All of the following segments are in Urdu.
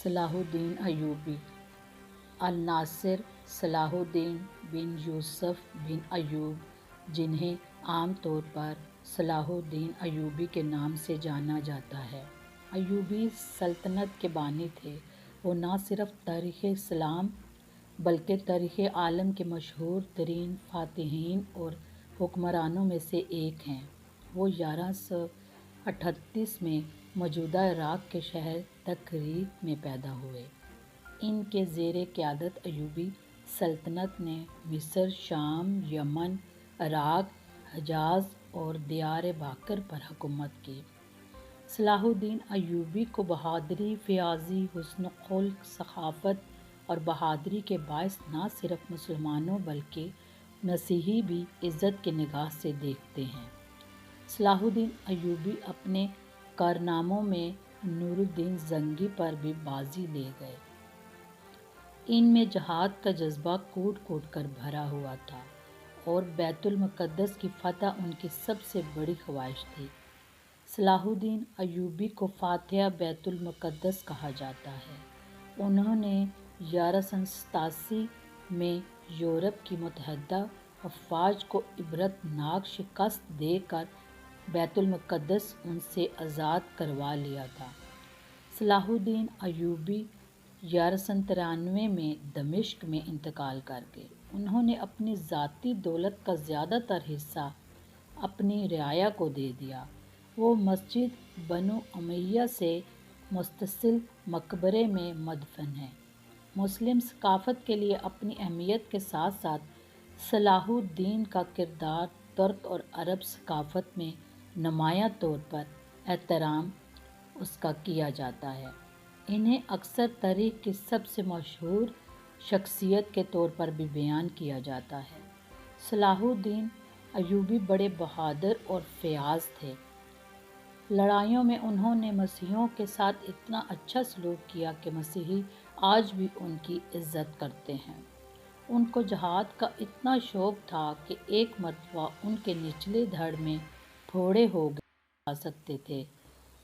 صلاح الدین ایوبی الناصر صلاح الدین بن یوسف بن ایوب، جنہیں عام طور پر صلاح الدین ایوبی کے نام سے جانا جاتا ہے، ایوبی سلطنت کے بانی تھے۔ وہ نہ صرف تاریخ اسلام بلکہ تاریخ عالم کے مشہور ترین فاتحین اور حکمرانوں میں سے ایک ہیں۔ وہ 1138 میں موجودہ عراق کے شہر تکریت میں پیدا ہوئے۔ ان کے زیر قیادت ایوبی سلطنت نے مصر، شام، یمن، عراق، حجاز اور دیار باکر پر حکومت کی۔ صلاح الدین ایوبی کو بہادری، فیاضی، حسن خلق، سخاوت اور بہادری کے باعث نہ صرف مسلمانوں بلکہ مسیحی بھی عزت کی نگاہ سے دیکھتے ہیں۔ صلاح الدین ایوبی اپنے کارناموں میں نور الدین زنگی پر بھی بازی لے گئے۔ ان میں جہاد کا جذبہ کوٹ کوٹ کر بھرا ہوا تھا اور بیت المقدس کی فتح ان کی سب سے بڑی خواہش تھی۔ صلاح الدین ایوبی کو فاتح بیت المقدس کہا جاتا ہے۔ انہوں نے 1187 میں یورپ کی متحدہ افواج کو عبرت ناک شکست دے کر بیت المقدس ان سے آزاد کروا لیا تھا۔ صلاح الدین ایوبی 1193 میں دمشق میں انتقال کر گئے۔ انہوں نے اپنی ذاتی دولت کا زیادہ تر حصہ اپنی رعایا کو دے دیا۔ وہ مسجد بنو امیہ سے متصل مقبرے میں مدفن ہیں۔ مسلم ثقافت کے لیے اپنی اہمیت کے ساتھ ساتھ صلاح الدین کا کردار ترک اور عرب ثقافت میں نمایاں طور پر احترام اس کا کیا جاتا ہے۔ انہیں اکثر تاریخ کی سب سے مشہور شخصیت کے طور پر بھی بیان کیا جاتا ہے۔ صلاح الدین ایوبی بڑے بہادر اور فیاض تھے۔ لڑائیوں میں انہوں نے مسیحیوں کے ساتھ اتنا اچھا سلوک کیا کہ مسیحی آج بھی ان کی عزت کرتے ہیں۔ ان کو جہاد کا اتنا شوق تھا کہ ایک مرتبہ ان کے نچلے دھڑ میں پھوڑے ہو جا سکتے تھے۔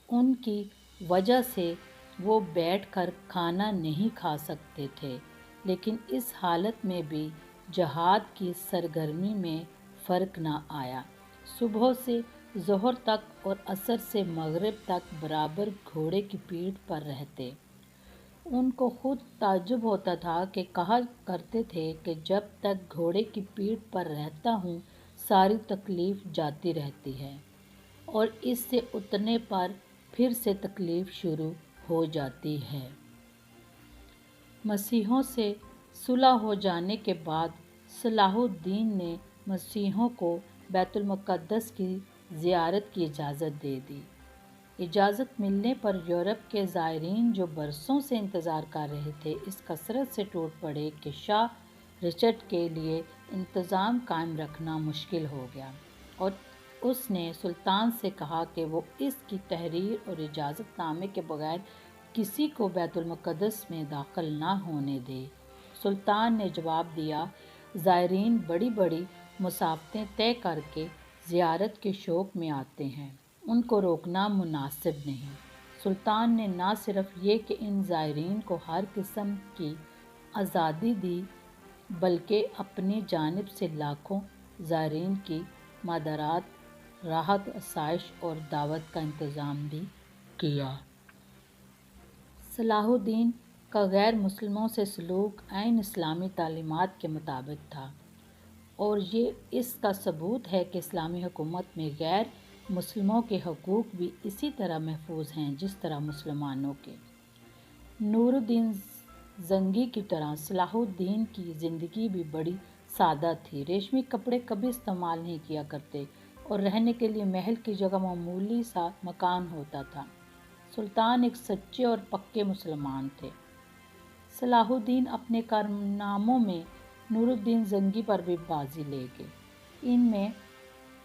ان کی وجہ سے وہ بیٹھ کر کھانا نہیں کھا سکتے تھے، لیکن اس حالت میں بھی جہاد کی سرگرمی میں فرق نہ آیا۔ صبح سے ظہر تک اور عصر سے مغرب تک برابر گھوڑے کی پیٹھ پر رہتے۔ ان کو خود تعجب ہوتا تھا کہ کہا کرتے تھے کہ جب تک گھوڑے کی پیٹھ پر رہتا ہوں ساری تکلیف جاتی رہتی ہے اور اس سے اترنے پر پھر سے تکلیف شروع ہو جاتی ہے۔ مسیحیوں سے صلح ہو جانے کے بعد صلاح الدین نے مسیحیوں کو بیت المقدس کی زیارت کی اجازت دے دی۔ اجازت ملنے پر یورپ کے زائرین جو برسوں سے انتظار کر رہے تھے اس کثرت سے ٹوٹ پڑے کہ شاہ رچرڈ کے لیے انتظام قائم رکھنا مشکل ہو گیا اور اس نے سلطان سے کہا کہ وہ اس کی تحریر اور اجازت نامے کے بغیر کسی کو بیت المقدس میں داخل نہ ہونے دے۔ سلطان نے جواب دیا، زائرین بڑی بڑی مسافتیں طے کر کے زیارت کے شوق میں آتے ہیں، ان کو روکنا مناسب نہیں۔ سلطان نے نہ صرف یہ کہ ان زائرین کو ہر قسم کی آزادی دی بلکہ اپنی جانب سے لاکھوں زائرین کی مدارات، راحت، آسائش اور دعوت کا انتظام بھی کیا۔ صلاح الدین کا غیر مسلموں سے سلوک عین اسلامی تعلیمات کے مطابق تھا اور یہ اس کا ثبوت ہے کہ اسلامی حکومت میں غیر مسلموں کے حقوق بھی اسی طرح محفوظ ہیں جس طرح مسلمانوں کے۔ نور الدین زنگی کی طرح صلاح الدین کی زندگی بھی بڑی سادہ تھی۔ ریشمی کپڑے کبھی استعمال نہیں کیا کرتے اور رہنے کے لیے محل کی جگہ معمولی سا مکان ہوتا تھا۔ سلطان ایک سچے اور پکے مسلمان تھے۔ صلاح الدین اپنے کارناموں میں نور الدین زنگی پر بھی بازی لے گئے۔ ان میں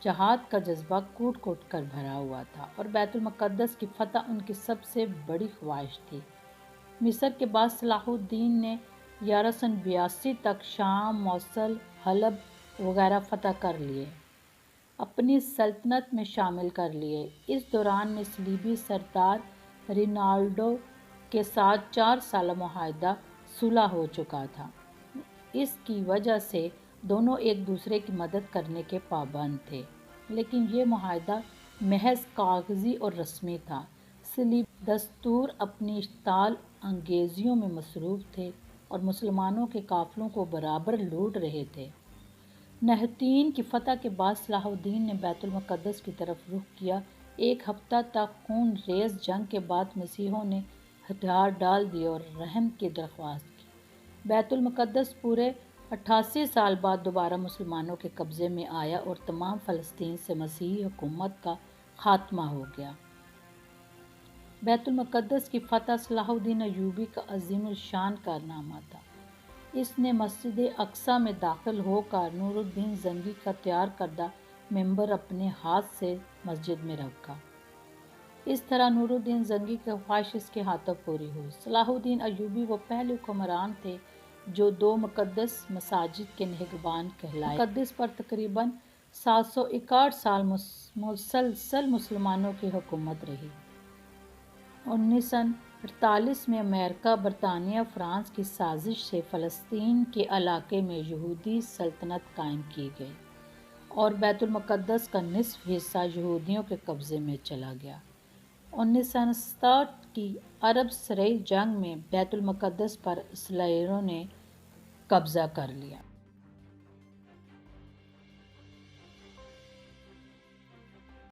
جہاد کا جذبہ کوٹ کوٹ کر بھرا ہوا تھا اور بیت المقدس کی فتح ان کی سب سے بڑی خواہش تھی۔ مصر کے بعد صلاح الدین نے 1182 تک شام، موصل، حلب وغیرہ فتح کر لیے، اپنی سلطنت میں شامل کر لیے۔ اس دوران میں صلیبی سردار رینالڈو کے ساتھ 4 سالہ معاہدہ صلح ہو چکا تھا۔ اس کی وجہ سے دونوں ایک دوسرے کی مدد کرنے کے پابند تھے، لیکن یہ معاہدہ محض کاغذی اور رسمی تھا۔ صلیبی دستور اپنی اشتعال انگیزیوں میں مصروف تھے اور مسلمانوں کے قافلوں کو برابر لوٹ رہے تھے۔ نہتین کی فتح کے بعد صلاح الدین نے بیت المقدس کی طرف رخ کیا۔ ایک ہفتہ تک خون ریز جنگ کے بعد مسیحیوں نے ہتھیار ڈال دیے اور رحم کی درخواست کی۔ بیت المقدس پورے 88 سال بعد دوبارہ مسلمانوں کے قبضے میں آیا اور تمام فلسطین سے مسیحی حکومت کا خاتمہ ہو گیا۔ بیت المقدس کی فتح صلاح الدین ایوبی کا عظیم الشان کارنامہ تھا۔ اس نے مسجد اقصیٰ میں داخل ہو کر نور الدین زنگی کا تیار کردہ ممبر اپنے ہاتھ سے مسجد میں رکھا۔ اس طرح نور الدین زنگی کی خواہش اس کے ہاتھوں پوری ہوئی۔ صلاح الدین ایوبی وہ پہلے حکمران تھے جو 2 مقدس مساجد کے نگہبان کہلائے۔ مقدس پر تقریباً 761 سال مسلسل مسلمانوں کی حکومت رہی۔ 1948 میں امریکہ، برطانیہ، فرانس کی سازش سے فلسطین کے علاقے میں یہودی سلطنت قائم کی گئی اور بیت المقدس کا نصف حصہ یہودیوں کے قبضے میں چلا گیا۔ 1967 کی عرب اسرائیل جنگ میں بیت المقدس پر اسرائیلیوں نے قبضہ کر لیا۔